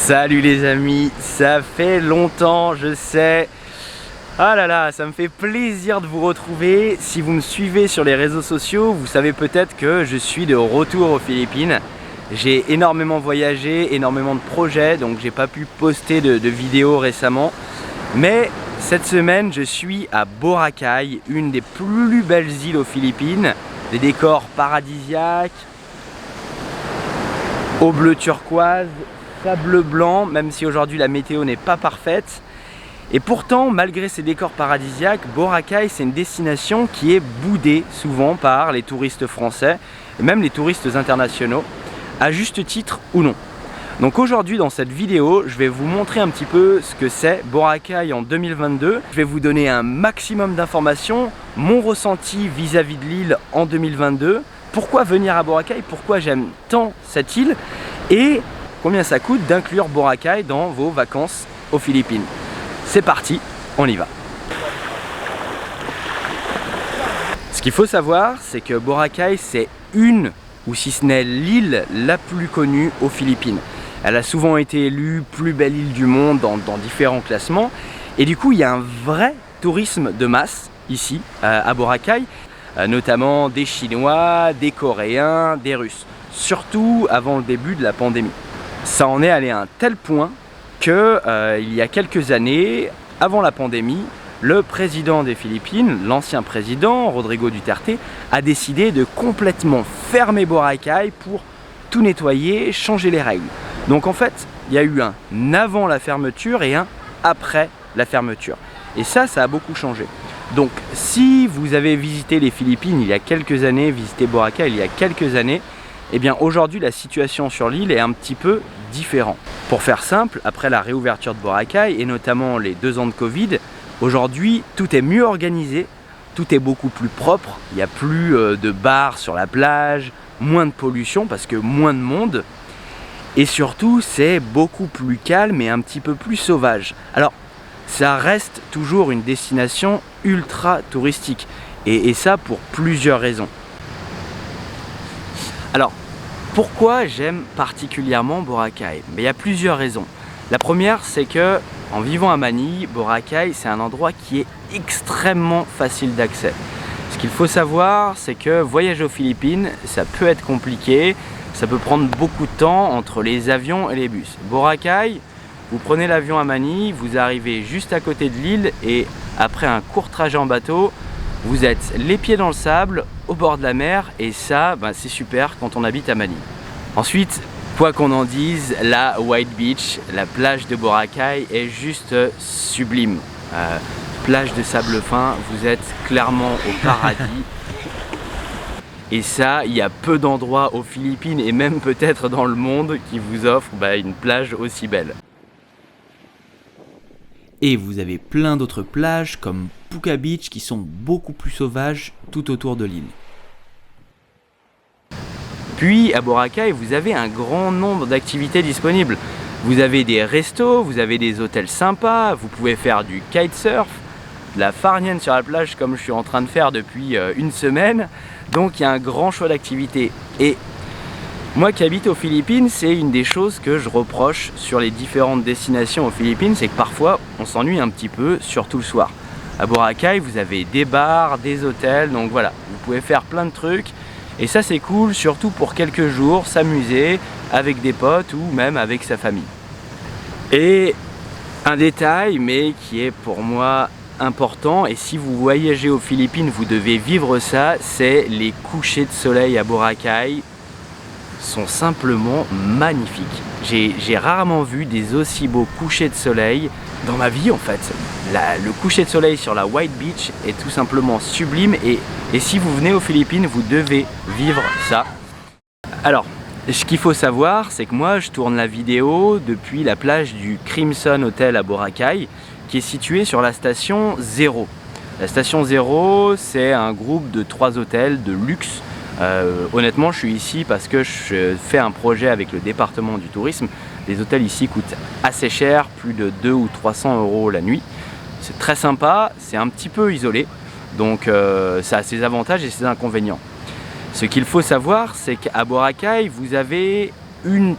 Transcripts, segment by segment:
Salut les amis, ça fait longtemps, je sais. Ah là là, ça me fait plaisir de vous retrouver. Si vous me suivez sur les réseaux sociaux, vous savez peut-être que je suis de retour aux Philippines. J'ai énormément voyagé, énormément de projets, donc j'ai pas pu poster de vidéos récemment. Mais cette semaine, je suis à Boracay, une des plus belles îles aux Philippines. Des décors paradisiaques, eau bleu turquoise, sable blanc, même si aujourd'hui la météo n'est pas parfaite. Et pourtant, malgré ces décors paradisiaques, Boracay, c'est une destination qui est boudée souvent par les touristes français, et même les touristes internationaux, à juste titre ou non. Donc aujourd'hui, dans cette vidéo, je vais vous montrer un petit peu ce que c'est Boracay en 2022. Je vais vous donner un maximum d'informations, mon ressenti vis-à-vis de l'île en 2022, pourquoi venir à Boracay, pourquoi j'aime tant cette île, et combien ça coûte d'inclure Boracay dans vos vacances aux Philippines. C'est parti, on y va. Ce qu'il faut savoir, c'est que Boracay, c'est une, ou si ce n'est l'île la plus connue aux Philippines. Elle a souvent été élue plus belle île du monde dans différents classements. Et du coup, il y a un vrai tourisme de masse ici, à Boracay, notamment des Chinois, des Coréens, des Russes. Surtout avant le début de la pandémie. Ça en est allé à un tel point que il y a quelques années, avant la pandémie, le président des Philippines, l'ancien président Rodrigo Duterte, a décidé de complètement fermer Boracay pour tout nettoyer, changer les règles. Donc en fait, il y a eu un avant la fermeture et un après la fermeture. Et ça a beaucoup changé. Donc si vous avez visité les Philippines il y a quelques années, visité Boracay il y a quelques années, eh bien aujourd'hui la situation sur l'île est un petit peu différente. Pour faire simple, après la réouverture de Boracay et notamment les 2 ans de Covid, aujourd'hui tout est mieux organisé, tout est beaucoup plus propre, il n'y a plus de bars sur la plage, moins de pollution parce que moins de monde. Et surtout, c'est beaucoup plus calme et un petit peu plus sauvage. Alors, ça reste toujours une destination ultra touristique. Et ça pour plusieurs raisons. Alors, pourquoi j'aime particulièrement Boracay? Il y a plusieurs raisons. La première, c'est que en vivant à Manille, Boracay, c'est un endroit qui est extrêmement facile d'accès. Ce qu'il faut savoir, c'est que voyager aux Philippines, ça peut être compliqué. Ça peut prendre beaucoup de temps entre les avions et les bus. Boracay, vous prenez l'avion à Manille, vous arrivez juste à côté de l'île et après un court trajet en bateau, vous êtes les pieds dans le sable, au bord de la mer et ça, c'est super quand on habite à Manille. Ensuite, quoi qu'on en dise, la White Beach, la plage de Boracay est juste sublime. Plage de sable fin, vous êtes clairement au paradis. Et ça, il y a peu d'endroits aux Philippines et même peut-être dans le monde qui vous offrent une plage aussi belle. Et vous avez plein d'autres plages comme Puka Beach qui sont beaucoup plus sauvages tout autour de l'île. Puis à Boracay, vous avez un grand nombre d'activités disponibles. Vous avez des restos, vous avez des hôtels sympas, vous pouvez faire du kitesurf, de la farniente sur la plage comme je suis en train de faire depuis une semaine. Donc il y a un grand choix d'activités. Et moi qui habite aux Philippines, c'est une des choses que je reproche sur les différentes destinations aux Philippines, c'est que parfois on s'ennuie un petit peu, surtout le soir. À Boracay, vous avez des bars, des hôtels, donc voilà, vous pouvez faire plein de trucs. Et ça c'est cool, surtout pour quelques jours, s'amuser avec des potes ou même avec sa famille. Et un détail, mais qui est pour moi important, et si vous voyagez aux Philippines, vous devez vivre ça, c'est les couchers de soleil à Boracay sont simplement magnifiques. J'ai rarement vu des aussi beaux couchers de soleil dans ma vie en fait. Le coucher de soleil sur la White Beach est tout simplement sublime et si vous venez aux Philippines, vous devez vivre ça. Alors, ce qu'il faut savoir, c'est que moi je tourne la vidéo depuis la plage du Crimson Hotel à Boracay, qui est située sur la station 0. La station 0, c'est un groupe de 3 hôtels de luxe. Honnêtement, je suis ici parce que je fais un projet avec le département du tourisme. Les hôtels ici coûtent assez cher, plus de 200 ou 300 € la nuit. C'est très sympa, c'est un petit peu isolé, donc ça a ses avantages et ses inconvénients. Ce qu'il faut savoir, c'est qu'à Boracay, vous avez une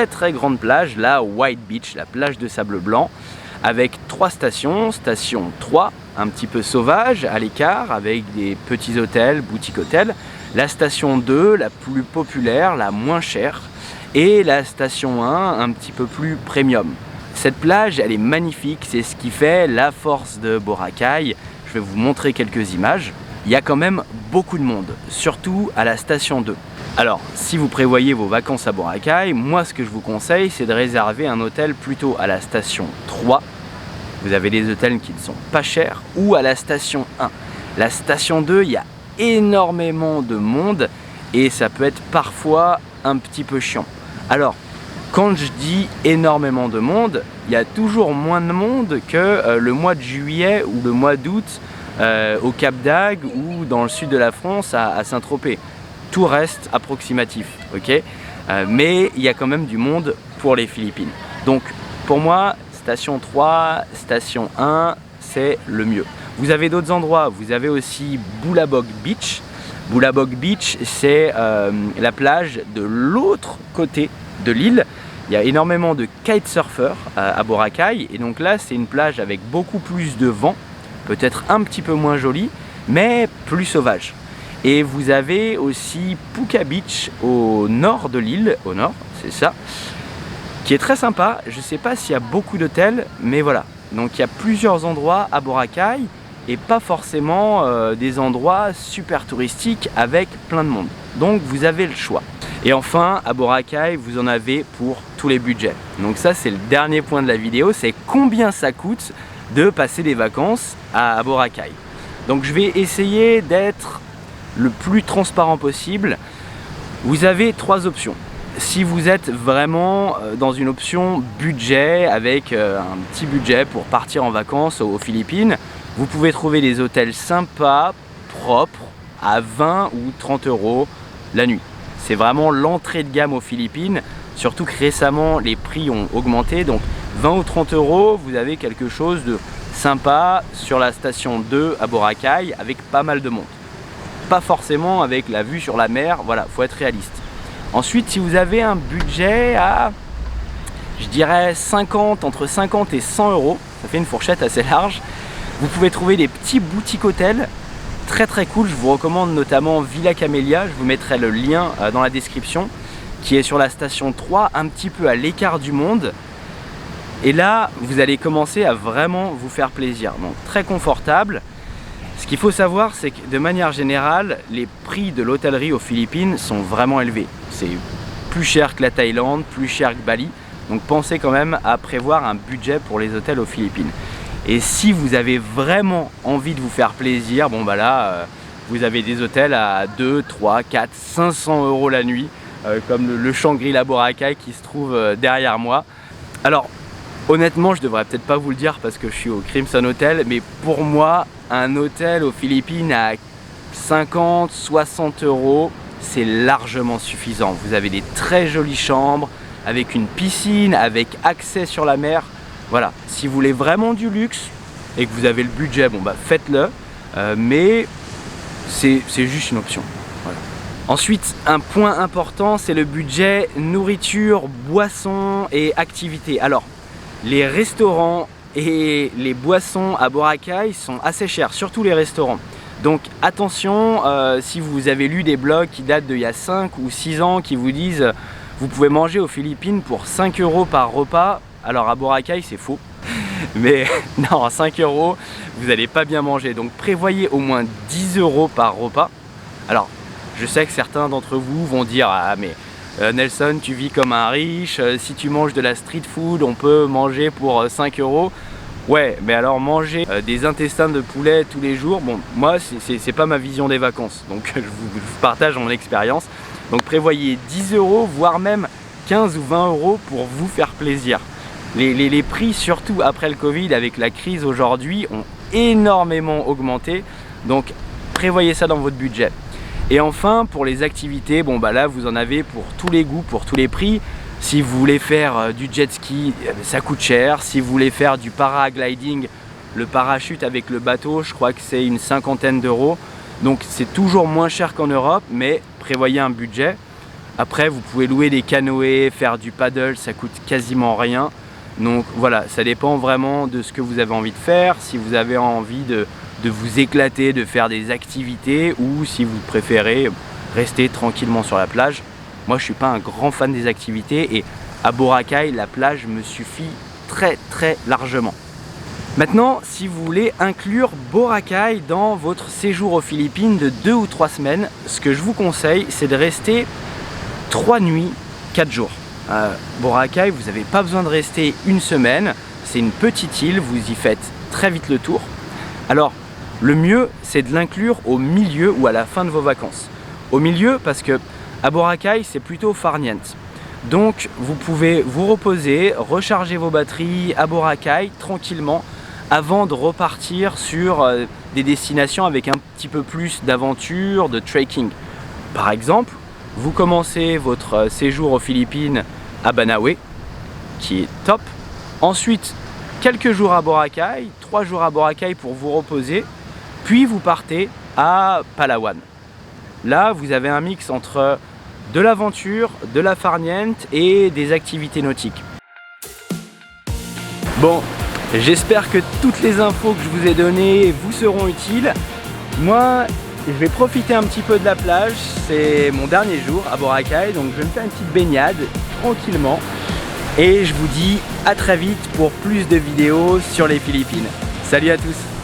très grande plage, la White Beach, la plage de sable blanc, avec 3 stations. Station 3, un petit peu sauvage, à l'écart, avec des petits hôtels, boutiques hôtels. La station 2, la plus populaire, la moins chère. Et la station 1, un petit peu plus premium. Cette plage, elle est magnifique, c'est ce qui fait la force de Boracay. Je vais vous montrer quelques images. Il y a quand même beaucoup de monde, surtout à la station 2. Alors, si vous prévoyez vos vacances à Boracay, moi ce que je vous conseille, c'est de réserver un hôtel plutôt à la station 3. Vous avez des hôtels qui ne sont pas chers, ou à la station 1. La station 2, il y a énormément de monde et ça peut être parfois un petit peu chiant. Alors, quand je dis énormément de monde, il y a toujours moins de monde que le mois de juillet ou le mois d'août au Cap d'Agde ou dans le sud de la France à Saint-Tropez. Tout reste approximatif, ok? Mais il y a quand même du monde pour les Philippines. Donc pour moi, station 3, station 1, c'est le mieux. Vous avez d'autres endroits, vous avez aussi Bulabog Beach. Bulabog Beach, c'est la plage de l'autre côté de l'île. Il y a énormément de kitesurfers à Boracay et donc là c'est une plage avec beaucoup plus de vent, peut-être un petit peu moins jolie, mais plus sauvage. Et vous avez aussi Puka Beach au nord de l'île, au nord, c'est ça, qui est très sympa. Je ne sais pas s'il y a beaucoup d'hôtels, mais voilà. Donc il y a plusieurs endroits à Boracay et pas forcément des endroits super touristiques avec plein de monde. Donc vous avez le choix. Et enfin, à Boracay, vous en avez pour tous les budgets. Donc ça, c'est le dernier point de la vidéo, c'est combien ça coûte de passer des vacances à Boracay. Donc je vais essayer d'être le plus transparent possible. Vous avez 3 options. Si vous êtes vraiment dans une option budget, avec un petit budget pour partir en vacances aux Philippines, vous pouvez trouver des hôtels sympas, propres, à 20 ou 30 € la nuit. C'est vraiment l'entrée de gamme aux Philippines, surtout que récemment les prix ont augmenté, donc 20 ou 30 €, vous avez quelque chose de sympa sur la station 2 à Boracay avec pas mal de monde. Pas forcément avec la vue sur la mer, voilà, faut être réaliste. Ensuite, si vous avez un budget à, je dirais entre 50 et 100 €, ça fait une fourchette assez large, vous pouvez trouver des petits boutiques hôtels très cool. Je vous recommande notamment Villa Camellia, je vous mettrai le lien dans la description, qui est sur la station 3, un petit peu à l'écart du monde. Et là, vous allez commencer à vraiment vous faire plaisir. Donc très confortable. Ce qu'il faut savoir, c'est que de manière générale, les prix de l'hôtellerie aux Philippines sont vraiment élevés. C'est plus cher que la Thaïlande, plus cher que Bali. Donc pensez quand même à prévoir un budget pour les hôtels aux Philippines. Et si vous avez vraiment envie de vous faire plaisir, bon bah là, vous avez des hôtels à 2, 3, 4, 500 € la nuit, comme le Shangri-La Boracay qui se trouve derrière moi. Alors, honnêtement, je devrais peut-être pas vous le dire parce que je suis au Crimson Hotel, mais pour moi, un hôtel aux Philippines à 50, 60 €, c'est largement suffisant. Vous avez des très jolies chambres, avec une piscine, avec accès sur la mer. Voilà, si vous voulez vraiment du luxe et que vous avez le budget, bon bah faites-le, mais c'est juste une option. Voilà. Ensuite, un point important, c'est le budget nourriture, boissons et activités. Alors, les restaurants et les boissons à Boracay sont assez chers, surtout les restaurants. Donc attention, si vous avez lu des blogs qui datent d'il y a 5 ou 6 ans qui vous disent vous pouvez manger aux Philippines pour 5 € par repas, alors à Boracay c'est faux. Mais non, à 5 €, vous n'allez pas bien manger. Donc prévoyez au moins 10 € par repas. Alors, je sais que certains d'entre vous vont dire ah mais Nelson, tu vis comme un riche, si tu manges de la street food, on peut manger pour 5 €. Ouais, mais alors manger des intestins de poulet tous les jours, bon, moi c'est pas ma vision des vacances, donc je vous partage mon expérience. Donc prévoyez 10 €, voire même 15 ou 20 € pour vous faire plaisir. Les prix, surtout après le Covid, avec la crise aujourd'hui, ont énormément augmenté, donc prévoyez ça dans votre budget. Et enfin, pour les activités, bon bah là vous en avez pour tous les goûts, pour tous les prix. Si vous voulez faire du jet ski, ça coûte cher. Si vous voulez faire du paragliding, le parachute avec le bateau, je crois que c'est une 50aine d'euros. Donc c'est toujours moins cher qu'en Europe, mais prévoyez un budget. Après, vous pouvez louer des canoës, faire du paddle, ça coûte quasiment rien. Donc voilà, ça dépend vraiment de ce que vous avez envie de faire, si vous avez envie de vous éclater, de faire des activités, ou si vous préférez rester tranquillement sur la plage. Moi, je suis pas un grand fan des activités et à Boracay, la plage me suffit très largement. Maintenant, si vous voulez inclure Boracay dans votre séjour aux Philippines de 2 ou 3 semaines, ce que je vous conseille, c'est de rester 3 nuits, 4 jours. Boracay, vous n'avez pas besoin de rester une semaine, c'est une petite île, vous y faites très vite le tour. Alors, le mieux, c'est de l'inclure au milieu ou à la fin de vos vacances. Au milieu, parce que à Boracay, c'est plutôt farniente. Donc, vous pouvez vous reposer, recharger vos batteries à Boracay tranquillement, avant de repartir sur des destinations avec un petit peu plus d'aventure, de trekking. Par exemple, vous commencez votre séjour aux Philippines à Banahaw, qui est top. Ensuite, quelques jours à Boracay, 3 jours à Boracay pour vous reposer, puis vous partez à Palawan. Là, vous avez un mix entre de l'aventure, de la farniente et des activités nautiques. Bon, j'espère que toutes les infos que je vous ai données vous seront utiles. Moi, je vais profiter un petit peu de la plage, c'est mon dernier jour à Boracay, donc je vais me faire une petite baignade tranquillement. Et je vous dis à très vite pour plus de vidéos sur les Philippines. Salut à tous!